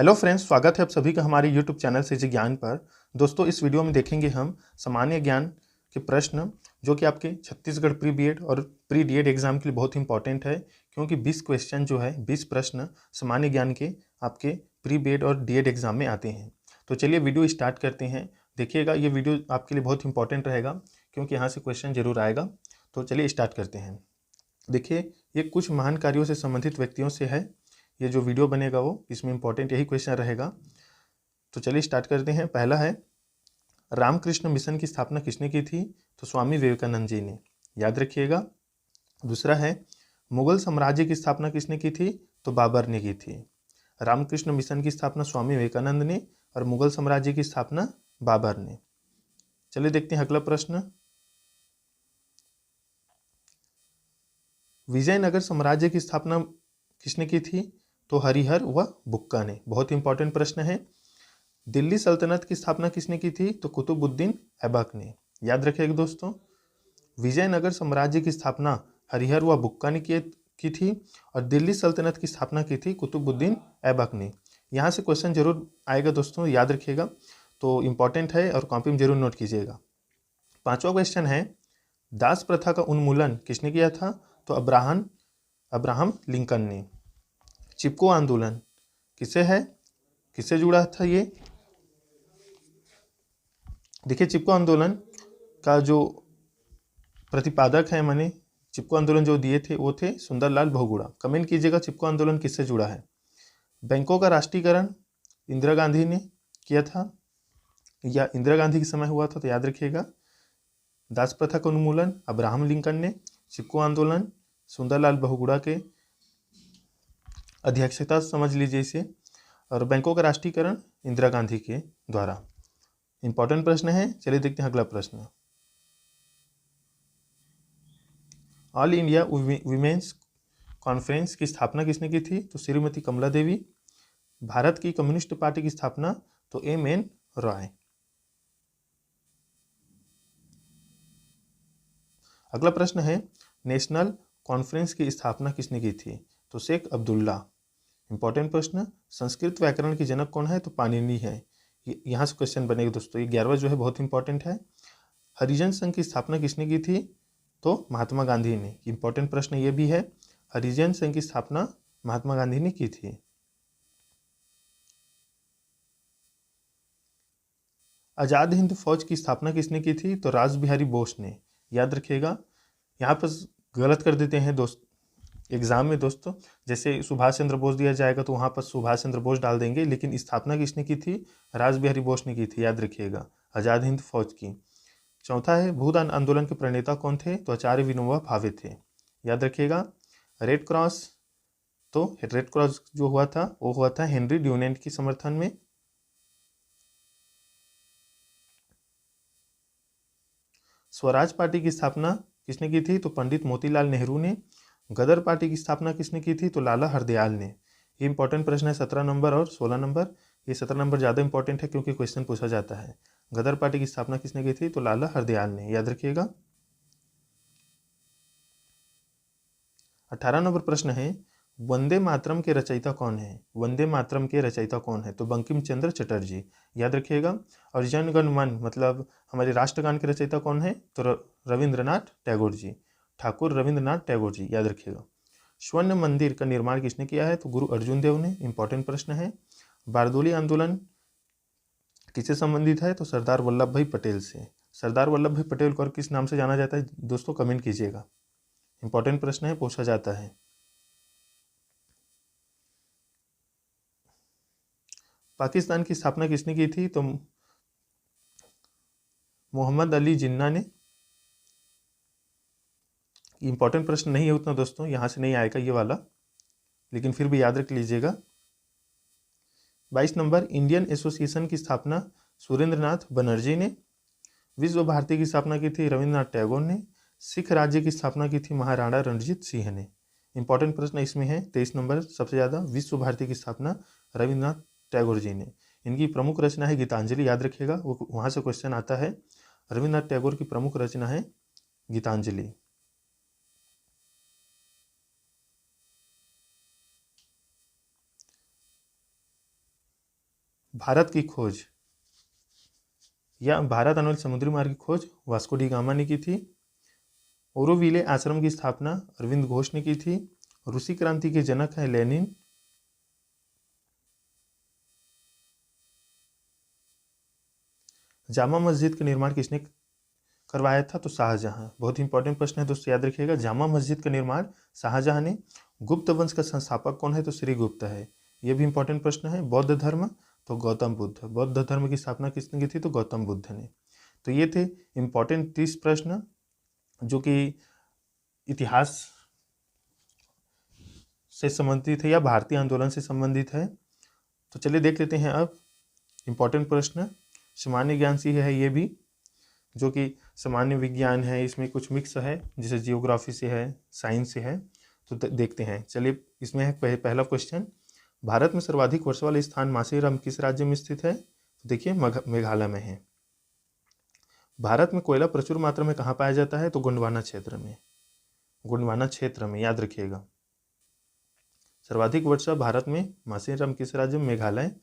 Hello friends, स्वागत है आप सभी का हमारे यूट्यूब चैनल से ज्ञान पर। दोस्तों, इस वीडियो में देखेंगे हम सामान्य ज्ञान के प्रश्न जो कि आपके छत्तीसगढ़ प्री बीएड और प्री डीएड एग्जाम के लिए बहुत इंपॉर्टेंट है, क्योंकि 20 क्वेश्चन जो है 20 प्रश्न सामान्य ज्ञान के आपके प्री बीएड और डीएड एग्जाम में आते हैं। तो चलिए वीडियो स्टार्ट करते हैं। देखिएगा, ये वीडियो आपके लिए बहुत इंपॉर्टेंट रहेगा क्योंकि यहाँ से क्वेश्चन जरूर आएगा। तो चलिए स्टार्ट करते हैं। देखिए, ये कुछ महान कार्यों से संबंधित व्यक्तियों से है। ये जो वीडियो बनेगा वो इसमें इंपॉर्टेंट यही क्वेश्चन रहेगा। तो चलिए स्टार्ट करते हैं। पहला है, रामकृष्ण मिशन की स्थापना किसने की थी? तो स्वामी विवेकानंद जी ने, याद रखिएगा। दूसरा है, मुगल साम्राज्य की स्थापना किसने की थी? तो बाबर ने की थी। रामकृष्ण मिशन की स्थापना स्वामी विवेकानंद ने और मुगल साम्राज्य की स्थापना बाबर ने। चलिए देखते हैं अगला प्रश्न। विजयनगर साम्राज्य की स्थापना किसने की थी? तो हरिहर व बुक्का ने। बहुत इंपॉर्टेंट प्रश्न है। दिल्ली सल्तनत की स्थापना किसने की थी? तो कुतुबुद्दीन ऐबक ने। याद रखिएगा दोस्तों, विजयनगर साम्राज्य की स्थापना हरिहर व बुक्का ने की थी और दिल्ली सल्तनत की स्थापना की थी कुतुबुद्दीन ऐबक ने। यहाँ से क्वेश्चन जरूर आएगा दोस्तों, याद रखिएगा। तो इंपॉर्टेंट है और कॉपी में जरूर नोट कीजिएगा। पांचवा क्वेश्चन है, दास प्रथा का उन्मूलन किसने किया था? तो अब्राहम लिंकन ने। चिपको आंदोलन किसे है, किससे जुड़ा था ये? देखिए, चिपको आंदोलन का जो प्रतिपादक है, माने चिपको आंदोलन जो दिए थे वो थे सुंदरलाल बहुगुणा। कमेंट कीजिएगा चिपको आंदोलन किससे जुड़ा है। बैंकों का राष्ट्रीयकरण इंदिरा गांधी ने किया था या इंदिरा गांधी के समय हुआ था? तो याद रखिएगा, दास प्रथा का उन्मूलन अब्राहम लिंकन ने, चिपको आंदोलन सुंदरलाल बहुगुणा के अध्यक्षता समझ लीजिए इसे, और बैंकों का राष्ट्रीयकरण इंदिरा गांधी के द्वारा। इंपॉर्टेंट प्रश्न है। चलिए देखते हैं अगला प्रश्न। ऑल इंडिया वीमेंस कॉन्फ्रेंस की स्थापना किसने की थी? तो श्रीमती कमला देवी। भारत की कम्युनिस्ट पार्टी की स्थापना तो एम.एन. रॉय। अगला प्रश्न है, नेशनल कॉन्फ्रेंस की स्थापना किसने की थी? तो शेख अब्दुल्ला। इंपॉर्टेंट प्रश्न, संस्कृत व्याकरण के जनक कौन है? तो पाणिनि है। यहाँ से क्वेश्चन बनेगा दोस्तों। ये 11वां जो है बहुत इंपॉर्टेंट है। हरिजन संघ की स्थापना किसने की थी? तो महात्मा गांधी ने। इंपॉर्टेंट प्रश्न ये भी है, हरिजन संघ की स्थापना महात्मा गांधी ने की थी। आजाद हिंद फौज की स्थापना किसने की थी? तो रास बिहारी बोस ने। याद रखिएगा, यहाँ पर गलत कर देते हैं दोस्त एग्जाम में दोस्तों। जैसे सुभाष चंद्र बोस दिया जाएगा तो वहाँ पर सुभाष चंद्र बोस डाल देंगे, लेकिन स्थापना किसने की थी? रास बिहारी बोस ने की थी। याद रखिएगा, आजाद हिंद फौज की। चौथा है, भूदान आंदोलन के प्रणेता कौन थे? तो आचार्य विनोबा भावे थे। याद रखिएगा। रेड क्रॉस, तो रेड क्रॉस जो हुआ था वो हुआ था हेनरी ड्यूनेंट के समर्थन में। स्वराज पार्टी की स्थापना किसने की थी? तो पंडित मोतीलाल नेहरू ने। गदर पार्टी की स्थापना किसने की थी? तो लाला हरदयाल ने। ये इंपॉर्टेंट प्रश्न है, 17 नंबर और 16 नंबर। ये 17 नंबर ज़्यादा इंपॉर्टेंट है क्योंकि क्वेश्चन पूछा जाता है। गदर पार्टी की स्थापना किसने की थी? तो लाला हरदयाल ने। याद रखिएगा। 18 नंबर प्रश्न है, वंदे मातरम के रचयिता कौन है? वंदे मातरम के रचयिता कौन है? तो बंकिम चंद्र चटर्जी। याद रखिएगा। और जन गण मन मतलब हमारे राष्ट्रगान के रचयिता कौन है? तो रविंद्रनाथ टैगोर जी, ठाकुर रविंद्रनाथ टैगोर जी। याद रखिएगा। स्वर्ण मंदिर का निर्माण किसने किया है? तो गुरु अर्जुन देव ने। इंपॉर्टेंट प्रश्न है। बारदोली आंदोलन किससे संबंधित है? तो सरदार वल्लभ भाई पटेल से। सरदार वल्लभ भाई पटेल को और किस नाम से जाना जाता है दोस्तों? कमेंट कीजिएगा। इंपॉर्टेंट प्रश्न है, पूछा जाता है। पाकिस्तान की स्थापना किसने की थी? तो मोहम्मद अली जिन्ना ने। इंपॉर्टेंट प्रश्न नहीं है उतना दोस्तों, यहाँ से नहीं आएगा ये वाला, लेकिन फिर भी याद रख लीजिएगा। 22 नंबर, इंडियन एसोसिएशन की स्थापना सुरेंद्रनाथ बनर्जी ने। विश्व भारती की स्थापना की थी रविंद्रनाथ टैगोर ने। सिख राज्य की स्थापना की थी महाराणा रणजीत सिंह ने। इंपॉर्टेंट प्रश्न इसमें है 23 नंबर सबसे ज़्यादा, विश्व भारती की स्थापना रविंद्रनाथ टैगोर जी ने। इनकी प्रमुख रचना है गीतांजलि। याद रखिएगा, वो वहाँ से क्वेश्चन आता है। रविंद्रनाथ टैगोर की प्रमुख रचना है गीतांजलि। भारत की खोज या भारत आने वाले समुद्री मार्ग की खोज वास्को डी गामा ने की थी। ओरोविले आश्रम की स्थापना अरविंद घोष ने की थी। रूसी क्रांति के जनक हैं लेनिन। जामा मस्जिद का निर्माण किसने करवाया था? तो शाहजहां। बहुत इंपॉर्टेंट प्रश्न है दोस्तों, याद रखिएगा। जामा मस्जिद का निर्माण शाहजहां ने। गुप्त वंश का संस्थापक कौन है? तो श्री गुप्त है। यह भी इंपॉर्टेंट प्रश्न है। बौद्ध धर्म? तो गौतम बुद्ध। बौद्ध धर्म की स्थापना किसने की थी? तो गौतम बुद्ध ने। तो ये थे इंपॉर्टेंट 30 प्रश्न जो कि इतिहास से संबंधित है या भारतीय आंदोलन से संबंधित है। तो चलिए देख लेते हैं अब इम्पॉर्टेंट प्रश्न। सामान्य ज्ञान से है ये भी, जो कि सामान्य विज्ञान है, इसमें कुछ मिक्स है, जैसे जियोग्राफी से है, साइंस से है। तो देखते हैं। चलिए इसमें है पहला क्वेश्चन, भारत में सर्वाधिक वर्षा वाले स्थान मासेराम किस राज्य में स्थित है? तो देखिए मेघालय में है। भारत में कोयला प्रचुर मात्रा में कहाँ पाया जाता है? तो गोंडवाना क्षेत्र में। गोंडवाना क्षेत्र में, याद रखिएगा। सर्वाधिक वर्षा भारत में मासेराम किस राज्य में? मेघालय।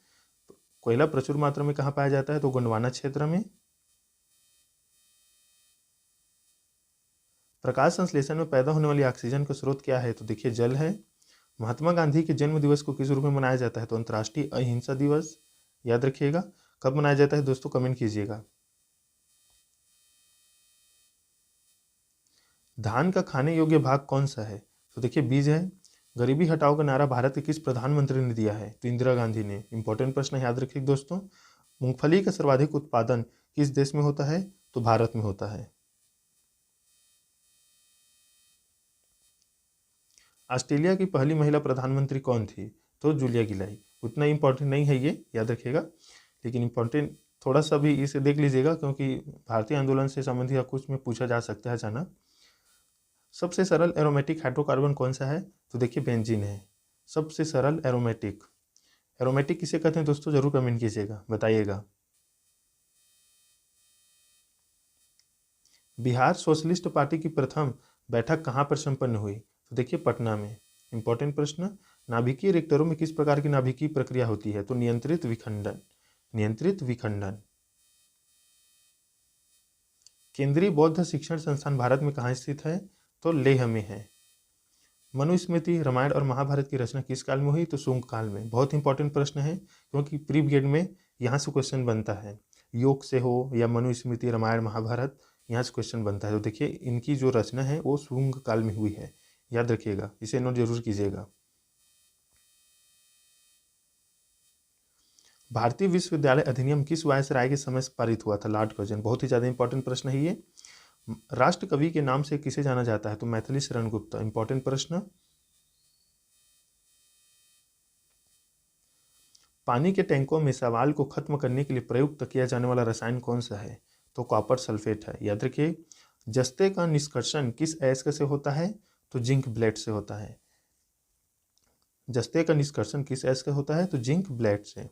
कोयला प्रचुर मात्रा में कहाँ पाया जाता है? तो गोंडवाना क्षेत्र में। प्रकाश संश्लेषण में पैदा होने वाली ऑक्सीजन का स्रोत क्या है? तो देखिए जल है। महात्मा गांधी के जन्म दिवस को किस रूप में मनाया जाता है? तो अंतर्राष्ट्रीय अहिंसा दिवस। याद रखिएगा। कब मनाया जाता है दोस्तों? कमेंट कीजिएगा। धान का खाने योग्य भाग कौन सा है? तो देखिए बीज है। गरीबी हटाओ का नारा भारत के किस प्रधानमंत्री ने दिया है? तो इंदिरा गांधी ने। इंपॉर्टेंट प्रश्न है, याद रखिए दोस्तों। मूंगफली का सर्वाधिक उत्पादन किस देश में होता है? तो भारत में होता है। ऑस्ट्रेलिया की पहली महिला प्रधानमंत्री कौन थी? तो जूलिया गिलाई। उतना इंपॉर्टेंट नहीं है ये, याद रखिएगा, लेकिन इंपॉर्टेंट थोड़ा सा भी इसे देख लीजिएगा, क्योंकि भारतीय आंदोलन से संबंधित कुछ में पूछा जा सकता है अचानक। सबसे सरल एरोमेटिक हाइड्रोकार्बन कौन सा है? तो देखिए बेंजीन है सबसे सरल एरोमेटिक। एरोमेटिक किसे कहते हैं दोस्तों? जरूर कमेंट कीजिएगा, बताइएगा। बिहार सोशलिस्ट पार्टी की प्रथम बैठक कहाँ पर संपन्न हुई? तो देखिए पटना में। इंपॉर्टेंट प्रश्न, नाभिकीय रिएक्टरों में किस प्रकार की नाभिकीय प्रक्रिया होती है? तो नियंत्रित विखंडन। नियंत्रित विखंडन। केंद्रीय बौद्ध शिक्षण संस्थान भारत में कहाँ स्थित है? तो लेह में है। मनुस्मृति, रामायण और महाभारत की रचना किस काल में हुई? तो शुंग काल में। बहुत इंपॉर्टेंट प्रश्न है, क्योंकि प्री बीएड में यहाँ से क्वेश्चन बनता है। योग से हो या मनुस्मृति, रामायण, महाभारत, यहाँ से क्वेश्चन बनता है। तो देखिए इनकी जो रचना है वो शुंग काल में हुई है, याद रखिएगा, इसे नोट जरूर कीजिएगा। भारतीय विश्वविद्यालय अधिनियम किस वायसराय के समय से पारित हुआ था? Lord Curzon. बहुत ही ज़्यादा इंपॉर्टेंट प्रश्न है ये। राष्ट्र कवि के नाम से किसे जाना जाता है? तो मैथिली शरण गुप्ता। इंपॉर्टेंट प्रश्न। पानी के टैंकों में सवाल को खत्म करने के लिए प्रयुक्त किया जाने वाला रसायन कौन सा है? तो कॉपर सल्फेट है, याद रखिए। जस्ते का निष्कर्षण किस अयस्क से होता है? तो जिंक ब्लेड से होता है। जस्ते का निष्कर्षण किस अयस्क से होता है? तो जिंक ब्लेड से।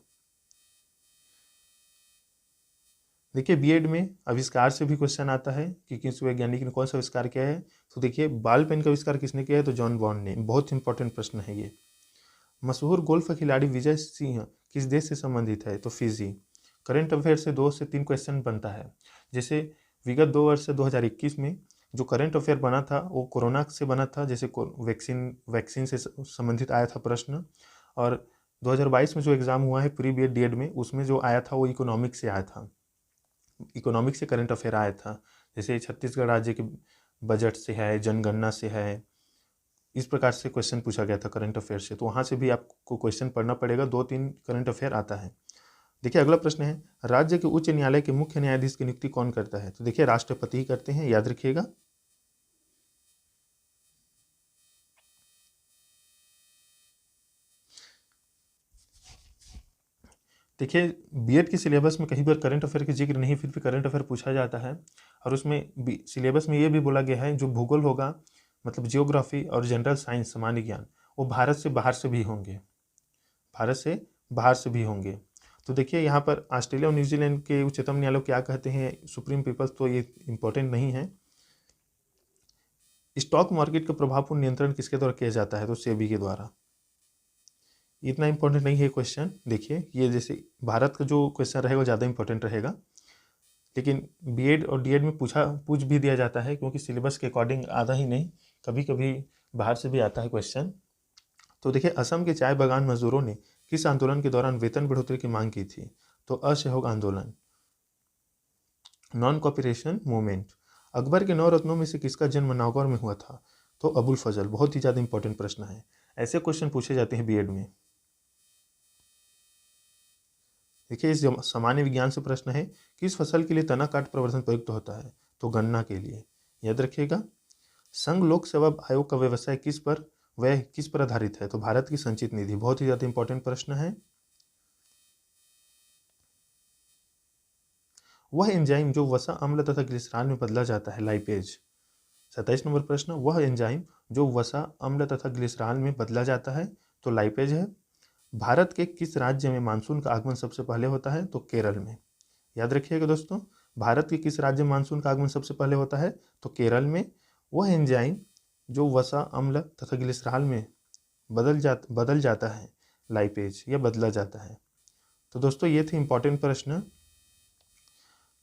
देखिए बीएड में आविष्कार से भी क्वेश्चन आता है कि किस वैज्ञानिक ने कौन सा आविष्कार किया है। तो देखिए बॉल पेन का आविष्कार किसने किया है? तो जॉन बॉन्ड ने। बहुत इंपॉर्टेंट प्रश्न है ये। मशहूर गोल्फ खिलाड़ी विजय सिंह किस देश से संबंधित है? तो फिजी। करंट अफेयर से 2 से 3 क्वेश्चन बनता है। जैसे विगत 2 वर्ष से 2021 में जो करंट अफेयर बना था वो कोरोना से बना था, जैसे वैक्सीन से संबंधित आया था प्रश्न। और 2022 में जो एग्ज़ाम हुआ है प्री बीएड डीएड में, उसमें जो आया था वो इकोनॉमिक्स से आया था। इकोनॉमिक्स से करंट अफेयर आया था। जैसे छत्तीसगढ़ राज्य के बजट से है, जनगणना से है, इस प्रकार से क्वेश्चन पूछा गया था करंट अफेयर से। तो वहाँ से भी आपको क्वेश्चन पढ़ना पड़ेगा। 2-3 करंट अफेयर आता है। देखिए अगला प्रश्न है, राज्य के उच्च न्यायालय के मुख्य न्यायाधीश की नियुक्ति कौन करता है? तो देखिए राष्ट्रपति ही करते हैं, याद रखिएगा। देखिए बीएड के सिलेबस में कहीं पर करंट अफेयर की जिक्र नहीं, फिर भी करंट अफेयर पूछा जाता है। और उसमें सिलेबस में ये भी बोला गया है जो भूगोल होगा, मतलब जियोग्राफी और जनरल साइंस, सामान्य ज्ञान, वो भारत से बाहर से भी होंगे। भारत से बाहर से भी होंगे। तो देखिए यहाँ पर ऑस्ट्रेलिया और न्यूजीलैंड के उच्चतम न्यायालय क्या कहते हैं, सुप्रीम पीपल्स, तो ये इंपॉर्टेंट नहीं है। स्टॉक मार्केट का प्रभावपूर्ण नियंत्रण किसके द्वारा किया जाता है? तो सेबी के द्वारा। इतना इंपॉर्टेंट नहीं है क्वेश्चन। देखिए ये जैसे भारत का जो क्वेश्चन रहेगा वो ज़्यादा इंपॉर्टेंट रहेगा, लेकिन बीएड और डीएड में पूछ भी दिया जाता है, क्योंकि सिलेबस के अकॉर्डिंग आधा ही नहीं, कभी कभी बाहर से भी आता है क्वेश्चन। तो देखिए, असम के चाय बागान मजदूरों ने किस आंदोलन के दौरान वेतन बढ़ोतरी की मांग की थी? तो असहयोग आंदोलन, नॉन कॉपरेशन मूवमेंट। अकबर के 9 रत्नों में से किसका जन्म नागौर में हुआ था? तो अबुल फजल। बहुत ही ज़्यादा इंपॉर्टेंट प्रश्न है, ऐसे क्वेश्चन पूछे जाते हैं बीएड में। देखिए, इस सामान्य विज्ञान से प्रश्न है, किस फसल के लिए तना काट प्रवर्धन प्रयुक्त होता है? तो गन्ना के लिए, याद रखिएगा। संघ लोक सेवा आयोग का व्यवसाय किस पर आधारित है? तो भारत की संचित निधि। बहुत ही ज्यादा इंपॉर्टेंट प्रश्न है। वह एंजाइम जो वसा अम्ल तथा ग्लिसरॉल में बदला जाता है, लाइपेज। 27 नंबर प्रश्न, वह एंजाइम जो वसा अम्ल तथा ग्लिसरॉल में बदला जाता है, तो लाइपेज है। भारत के किस राज्य में मानसून का आगमन सबसे पहले होता है? तो केरल में। याद रखिएगा दोस्तों, भारत के किस राज्य में मानसून का आगमन सबसे पहले होता है? तो केरल में। वह एंजाइम जो वसा अम्ल तथा ग्लिसरॉल में बदल जाता है, लाइपेज, या बदला जाता है। तो दोस्तों ये थे इंपॉर्टेंट प्रश्न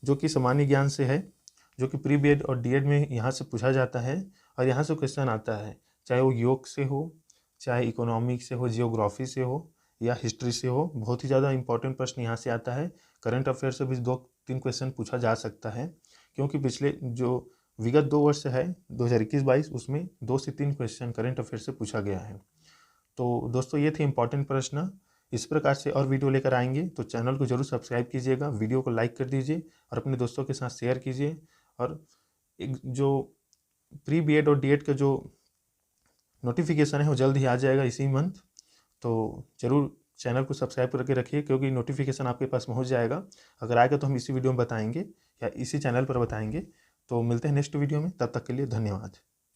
जो कि सामान्य ज्ञान से है, जो कि प्री बीएड और डीएड में यहाँ से पूछा जाता है और यहाँ से क्वेश्चन आता है, चाहे वो योग से हो, चाहे इकोनॉमिक्स से हो, जियोग्राफी से हो, या हिस्ट्री से हो। बहुत ही ज़्यादा इंपॉर्टेंट प्रश्न यहाँ से आता है। करंट अफेयर से भी 2-3 क्वेश्चन पूछा जा सकता है, क्योंकि पिछले जो विगत 2 वर्ष है 2021-22 उसमें 2 से 3 क्वेश्चन करंट अफेयर से पूछा गया है। तो दोस्तों ये थे इंपॉर्टेंट प्रश्न। इस प्रकार से और वीडियो लेकर आएंगे, तो चैनल को जरूर सब्सक्राइब कीजिएगा, वीडियो को लाइक कर दीजिए और अपने दोस्तों के साथ शेयर कीजिए। और एक जो प्री बीएड और डीएड का जो नोटिफिकेशन है वो जल्द ही आ जाएगा इसी मंथ, तो जरूर चैनल को सब्सक्राइब करके रखिए, क्योंकि नोटिफिकेशन आपके पास पहुंच जाएगा। अगर आएगा तो हम इसी वीडियो में बताएंगे या इसी चैनल पर बताएंगे। तो मिलते हैं नेक्स्ट वीडियो में, तब तक के लिए धन्यवाद।